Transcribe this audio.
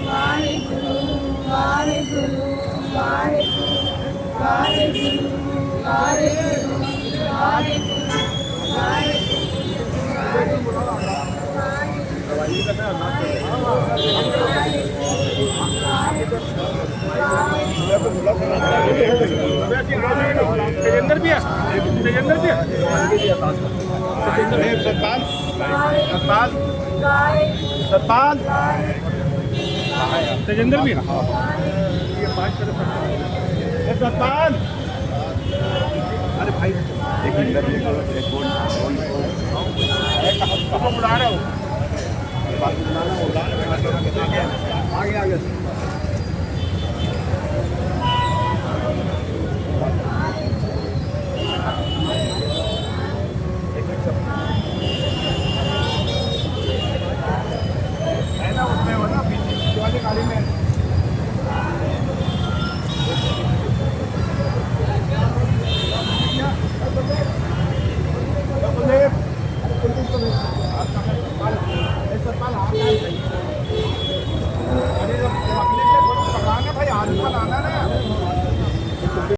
ਵਾਹਿਗੁਰੂ ਵਾਹਿਗੁਰੂ ਵਾਹਿਗੁਰੂ ਵਾਹਿਗੁਰੂ ਵਾਹਿਗੁਰੂ तेजेंद्र भी है तेजेंद्र भी है सतपाल सतपाल सतपाल तेजेंद्र भी है सतपाल अरे भाई एक मिनट बुला रहा हूँ आगे आगे